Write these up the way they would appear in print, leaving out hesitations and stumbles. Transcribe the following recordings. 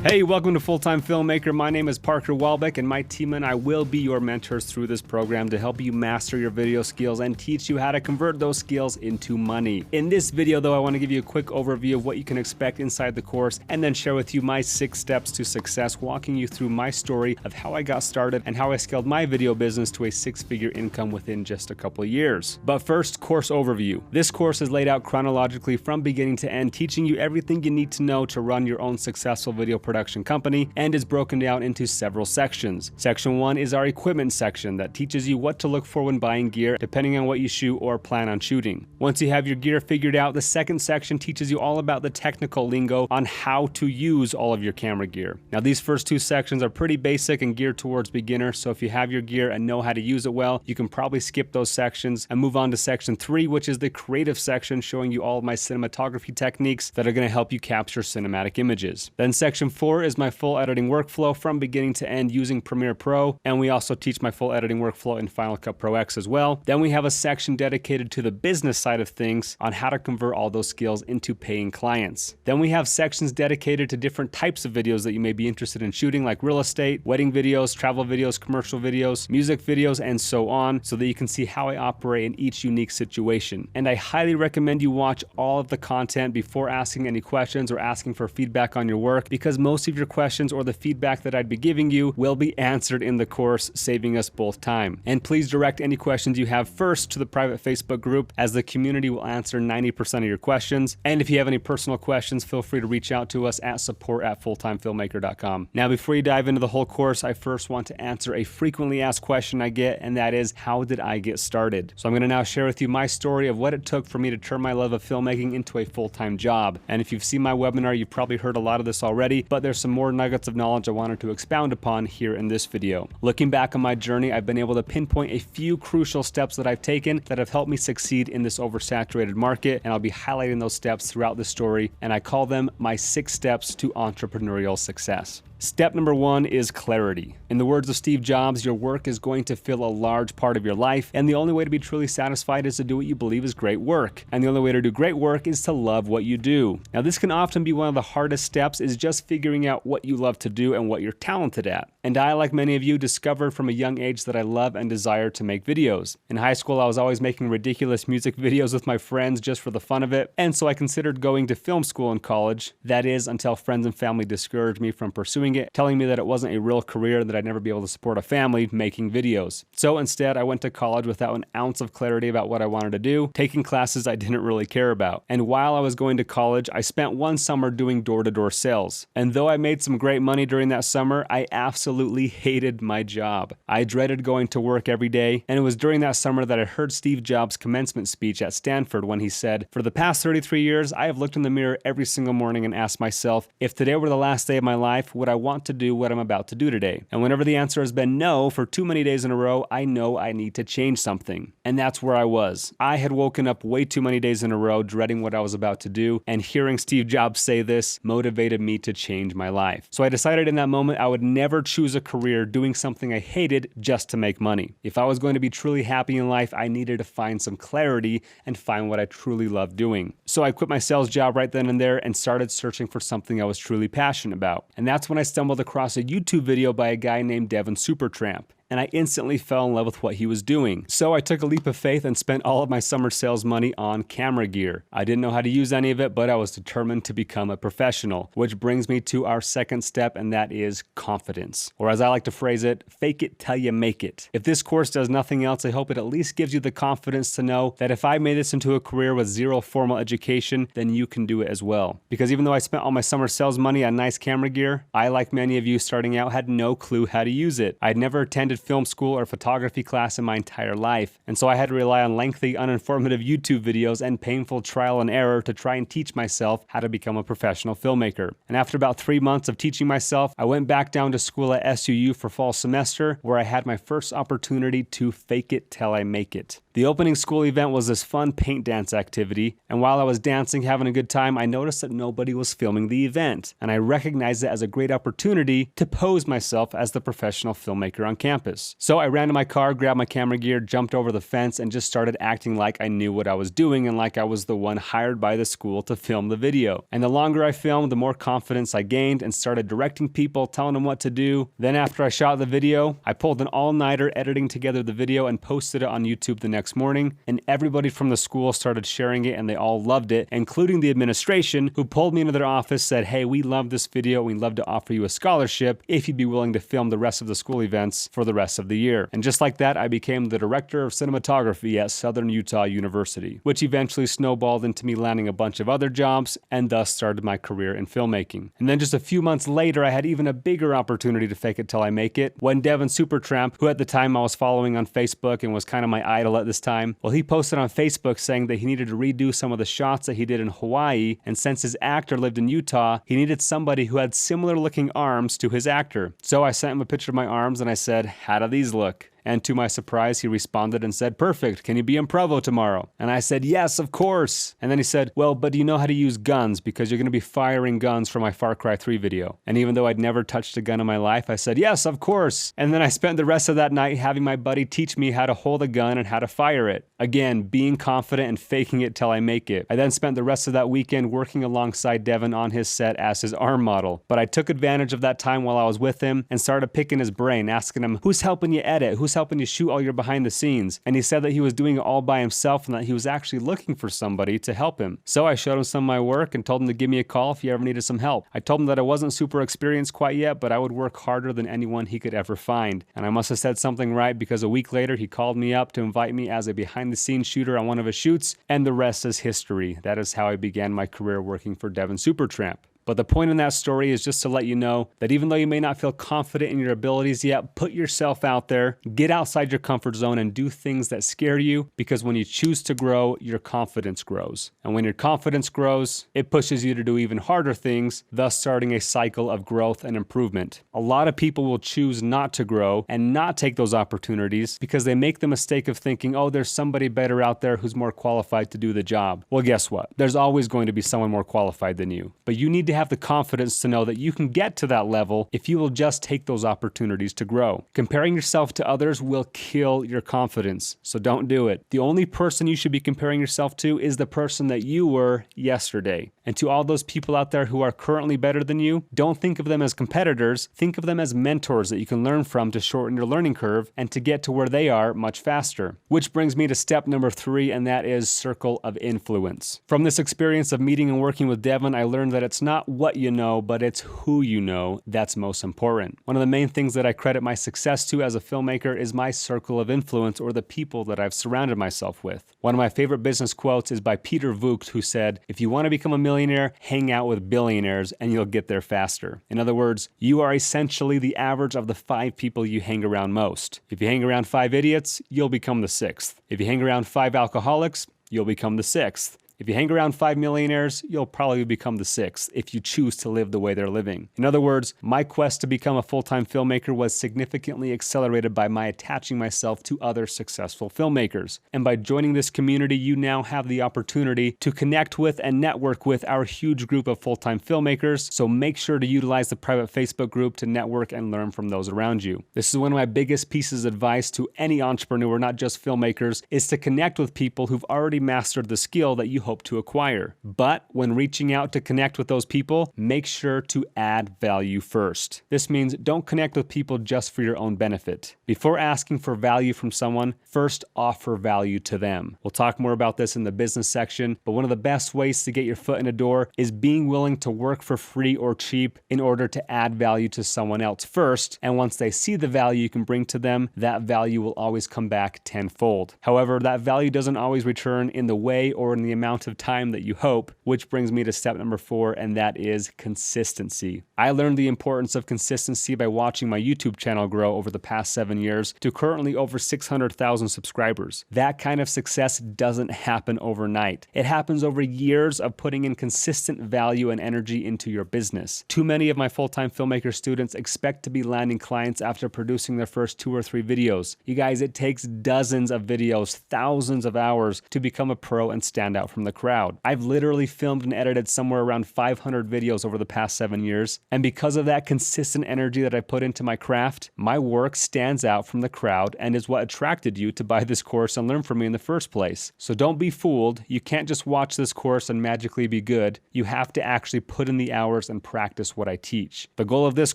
Hey, welcome to Full-Time Filmmaker. My name is Parker Welbeck, and my team and I will be your mentors through this program to help you master your video skills and teach you how to convert those skills into money. In this video, though, I want to give you a quick overview of what you can expect inside the course and then share with you my 6 steps to success, walking you through my story of how I got started and how I scaled my video business to a 6-figure income within just a couple of years. But first, course overview. This course is laid out chronologically from beginning to end, teaching you everything you need to know to run your own successful video production company, and is broken down into several sections. Section 1 is our equipment section that teaches you what to look for when buying gear, depending on what you shoot or plan on shooting. Once you have your gear figured out, the second section teaches you all about the technical lingo on how to use all of your camera gear. Now, these first 2 sections are pretty basic and geared towards beginners, so if you have your gear and know how to use it well, you can probably skip those sections and move on to section 3, which is the creative section, showing you all of my cinematography techniques that are going to help you capture cinematic images. Then section 4 is my full editing workflow from beginning to end using Premiere Pro, and we also teach my full editing workflow in Final Cut Pro X as well. Then we have a section dedicated to the business side of things on how to convert all those skills into paying clients. Then we have sections dedicated to different types of videos that you may be interested in shooting, like real estate, wedding videos, travel videos, commercial videos, music videos, and so on, so that you can see how I operate in each unique situation. And I highly recommend you watch all of the content before asking any questions or asking for feedback on your work, because most of your questions or the feedback that I'd be giving you will be answered in the course, saving us both time. And please direct any questions you have first to the private Facebook group, as the community will answer 90% of your questions. And if you have any personal questions, feel free to reach out to us at support@fulltimefilmmaker.com. Now, before you dive into the whole course, I first want to answer a frequently asked question I get, and that is, how did I get started? So I'm going to now share with you my story of what it took for me to turn my love of filmmaking into a full-time job. And if you've seen my webinar, you've probably heard a lot of this already, but there's some more nuggets of knowledge I wanted to expound upon here in this video. Looking back on my journey, I've been able to pinpoint a few crucial steps that I've taken that have helped me succeed in this oversaturated market, and I'll be highlighting those steps throughout the story, and I call them my 6 steps to entrepreneurial success. Step number 1 is clarity. In the words of Steve Jobs, your work is going to fill a large part of your life, and the only way to be truly satisfied is to do what you believe is great work. And the only way to do great work is to love what you do. Now, this can often be one of the hardest steps, is just figuring out what you love to do and what you're talented at. And I, like many of you, discovered from a young age that I love and desire to make videos. In high school, I was always making ridiculous music videos with my friends just for the fun of it, and so I considered going to film school in college. That is, until friends and family discouraged me from pursuing it, telling me that it wasn't a real career and that I'd never be able to support a family making videos. So instead, I went to college without an ounce of clarity about what I wanted to do, taking classes I didn't really care about. And while I was going to college, I spent one summer doing door-to-door sales. And though I made some great money during that summer, I absolutely hated my job. I dreaded going to work every day, and it was during that summer that I heard Steve Jobs' commencement speech at Stanford when he said, "For the past 33 years, I have looked in the mirror every single morning and asked myself, if today were the last day of my life, would I want to do what I'm about to do today? And whenever the answer has been no for too many days in a row, I know I need to change something." And that's where I was. I had woken up way too many days in a row dreading what I was about to do, and hearing Steve Jobs say this motivated me to change my life. So I decided in that moment I would never choose a career doing something I hated just to make money. If I was going to be truly happy in life, I needed to find some clarity and find what I truly loved doing. So I quit my sales job right then and there and started searching for something I was truly passionate about. And that's when I stumbled across a YouTube video by a guy named Devin Supertramp, and I instantly fell in love with what he was doing. So I took a leap of faith and spent all of my summer sales money on camera gear. I didn't know how to use any of it, but I was determined to become a professional, which brings me to our second step, and that is confidence. Or as I like to phrase it, fake it till you make it. If this course does nothing else, I hope it at least gives you the confidence to know that if I made this into a career with 0 formal education, then you can do it as well. Because even though I spent all my summer sales money on nice camera gear, I, like many of you starting out, had no clue how to use it. I'd never attended film school or photography class in my entire life, and so I had to rely on lengthy, uninformative YouTube videos and painful trial and error to try and teach myself how to become a professional filmmaker. And after about 3 months of teaching myself, I went back down to school at SUU for fall semester, where I had my first opportunity to fake it till I make it. The opening school event was this fun paint dance activity, and while I was dancing, having a good time, I noticed that nobody was filming the event, and I recognized it as a great opportunity to pose myself as the professional filmmaker on campus. office. So I ran to my car, grabbed my camera gear, jumped over the fence, and just started acting like I knew what I was doing and like I was the one hired by the school to film the video. And the longer I filmed, the more confidence I gained and started directing people, telling them what to do. Then after I shot the video, I pulled an all-nighter editing together the video and posted it on YouTube the next morning, and everybody from the school started sharing it and they all loved it, including the administration, who pulled me into their office, said, "Hey, we love this video. We'd love to offer you a scholarship if you'd be willing to film the rest of the school events for the rest of the year." And just like that, I became the director of cinematography at Southern Utah University, which eventually snowballed into me landing a bunch of other jobs and thus started my career in filmmaking. And then just a few months later, I had even a bigger opportunity to fake it till I make it when Devin Supertramp, who at the time I was following on Facebook and was kind of my idol at this time, well, he posted on Facebook saying that he needed to redo some of the shots that he did in Hawaii, and since his actor lived in Utah, he needed somebody who had similar looking arms to his actor. So I sent him a picture of my arms and I said, "How do these look?" And to my surprise, he responded and said, "Perfect. Can you be in Provo tomorrow?" And I said, "Yes, of course." And then he said, "Well, but do you know how to use guns? Because you're going to be firing guns for my Far Cry 3 video." And even though I'd never touched a gun in my life, I said, "Yes, of course." And then I spent the rest of that night having my buddy teach me how to hold a gun and how to fire it. Again, being confident and faking it till I make it. I then spent the rest of that weekend working alongside Devin on his set as his arm model. But I took advantage of that time while I was with him and started picking his brain, asking him, "Who's helping you edit? Who's helping you shoot all your behind the scenes?" And he said that he was doing it all by himself and that he was actually looking for somebody to help him. So I showed him some of my work and told him to give me a call if he ever needed some help. I told him that I wasn't super experienced quite yet, but I would work harder than anyone he could ever find. And I must have said something right, because a week later he called me up to invite me as a behind the scenes shooter on one of his shoots, and the rest is history. That is how I began my career working for Devin Supertramp. But the point in that story is just to let you know that even though you may not feel confident in your abilities yet, put yourself out there, get outside your comfort zone and do things that scare you, because when you choose to grow, your confidence grows. And when your confidence grows, it pushes you to do even harder things, thus starting a cycle of growth and improvement. A lot of people will choose not to grow and not take those opportunities because they make the mistake of thinking, "Oh, there's somebody better out there who's more qualified to do the job." Well, guess what? There's always going to be someone more qualified than you. But you need to have the confidence to know that you can get to that level if you will just take those opportunities to grow. Comparing yourself to others will kill your confidence, so don't do it. The only person you should be comparing yourself to is the person that you were yesterday. And to all those people out there who are currently better than you, don't think of them as competitors, think of them as mentors that you can learn from to shorten your learning curve and to get to where they are much faster. Which brings me to step number 3, and that is circle of influence. From this experience of meeting and working with Devin, I learned that it's not what you know, but it's who you know that's most important. One of the main things that I credit my success to as a filmmaker is my circle of influence, or the people that I've surrounded myself with. One of my favorite business quotes is by Peter Voogd, who said, "If you want to become a millionaire, hang out with billionaires and you'll get there faster." In other words, you are essentially the average of the 5 people you hang around most. If you hang around 5 idiots, you'll become the 6th. If you hang around 5 alcoholics, you'll become the 6th. If you hang around 5 millionaires, you'll probably become the 6th if you choose to live the way they're living. In other words, my quest to become a full-time filmmaker was significantly accelerated by my attaching myself to other successful filmmakers. And by joining this community, you now have the opportunity to connect with and network with our huge group of full-time filmmakers. So make sure to utilize the private Facebook group to network and learn from those around you. This is one of my biggest pieces of advice to any entrepreneur, not just filmmakers, is to connect with people who've already mastered the skill that you hope to acquire. But when reaching out to connect with those people, make sure to add value first. This means don't connect with people just for your own benefit. Before asking for value from someone, first offer value to them. We'll talk more about this in the business section, but one of the best ways to get your foot in a door is being willing to work for free or cheap in order to add value to someone else first. And once they see the value you can bring to them, that value will always come back tenfold. However, that value doesn't always return in the way or in the amount of time that you hope, which brings me to step number 4, and that is consistency. I learned the importance of consistency by watching my YouTube channel grow over the past 7 years to currently over 600,000 subscribers. That kind of success doesn't happen overnight. It happens over years of putting in consistent value and energy into your business. Too many of my full-time filmmaker students expect to be landing clients after producing their first 2 or 3 videos. You guys, it takes dozens of videos, thousands of hours to become a pro and stand out from from the crowd. I've literally filmed and edited somewhere around 500 videos over the past 7 years, and because of that consistent energy that I put into my craft, my work stands out from the crowd and is what attracted you to buy this course and learn from me in the first place. So don't be fooled. You can't just watch this course and magically be good. You have to actually put in the hours and practice what I teach. The goal of this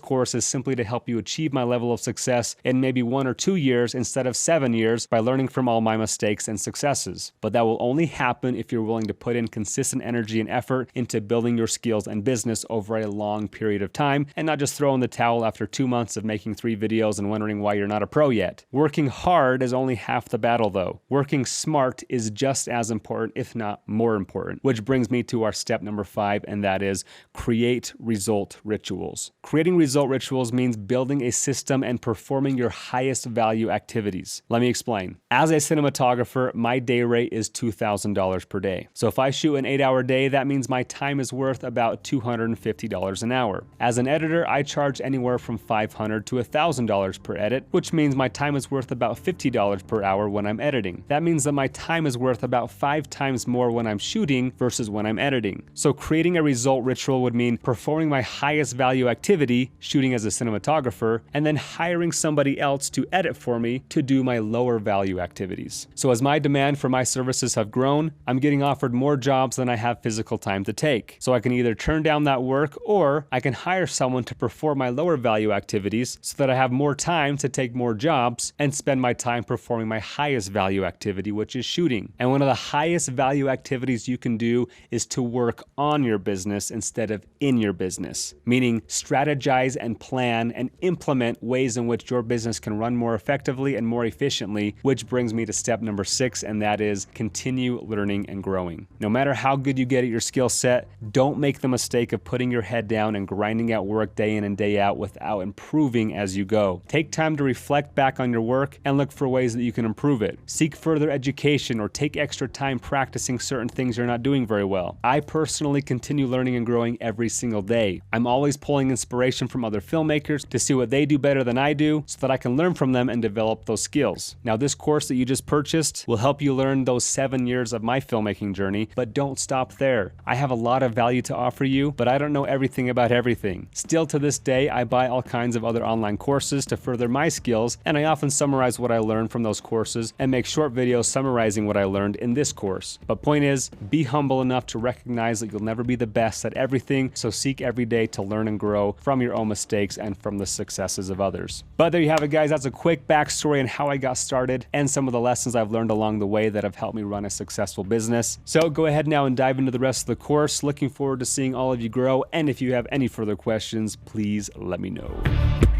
course is simply to help you achieve my level of success in maybe 1 or 2 years instead of 7 years by learning from all my mistakes and successes. But that will only happen if you're willing to put in consistent energy and effort into building your skills and business over a long period of time and not just throw in the towel after 2 months of making 3 videos and wondering why you're not a pro yet. Working hard is only half the battle though. Working smart is just as important, if not more important, which brings me to our step number 5, and that is create result rituals. Creating result rituals means building a system and performing your highest value activities. Let me explain. As a cinematographer, my day rate is $2,000 per day. So if I shoot an 8-hour day, that means my time is worth about $250 an hour. As an editor, I charge anywhere from $500 to $1,000 per edit, which means my time is worth about $50 per hour when I'm editing. That means that my time is worth about 5 times more when I'm shooting versus when I'm editing. So creating a result ritual would mean performing my highest value activity, shooting as a cinematographer, and then hiring somebody else to edit for me to do my lower value activities. So as my demand for my services have grown, I'm getting offered more jobs than I have physical time to take. So I can either turn down that work or I can hire someone to perform my lower value activities so that I have more time to take more jobs and spend my time performing my highest value activity, which is shooting. And one of the highest value activities you can do is to work on your business instead of in your business, meaning strategize and plan and implement ways in which your business can run more effectively and more efficiently, which brings me to step number 6, and that is continue learning and growing. No matter how good you get at your skill set, don't make the mistake of putting your head down and grinding out work day in and day out without improving as you go. Take time to reflect back on your work and look for ways that you can improve it. Seek further education or take extra time practicing certain things you're not doing very well. I personally continue learning and growing every single day. I'm always pulling inspiration from other filmmakers to see what they do better than I do so that I can learn from them and develop those skills. Now, this course that you just purchased will help you learn those 7 years of my filmmaking journey, but don't stop there. I have a lot of value to offer you, but I don't know everything about everything. Still to this day, I buy all kinds of other online courses to further my skills, and I often summarize what I learned from those courses and make short videos summarizing what I learned in this course. But point is, be humble enough to recognize that you'll never be the best at everything, so seek every day to learn and grow from your own mistakes and from the successes of others. But there you have it, guys. That's a quick backstory on how I got started and some of the lessons I've learned along the way that have helped me run a successful business. So go ahead now and dive into the rest of the course. Looking forward to seeing all of you grow, and if you have any further questions, please let me know.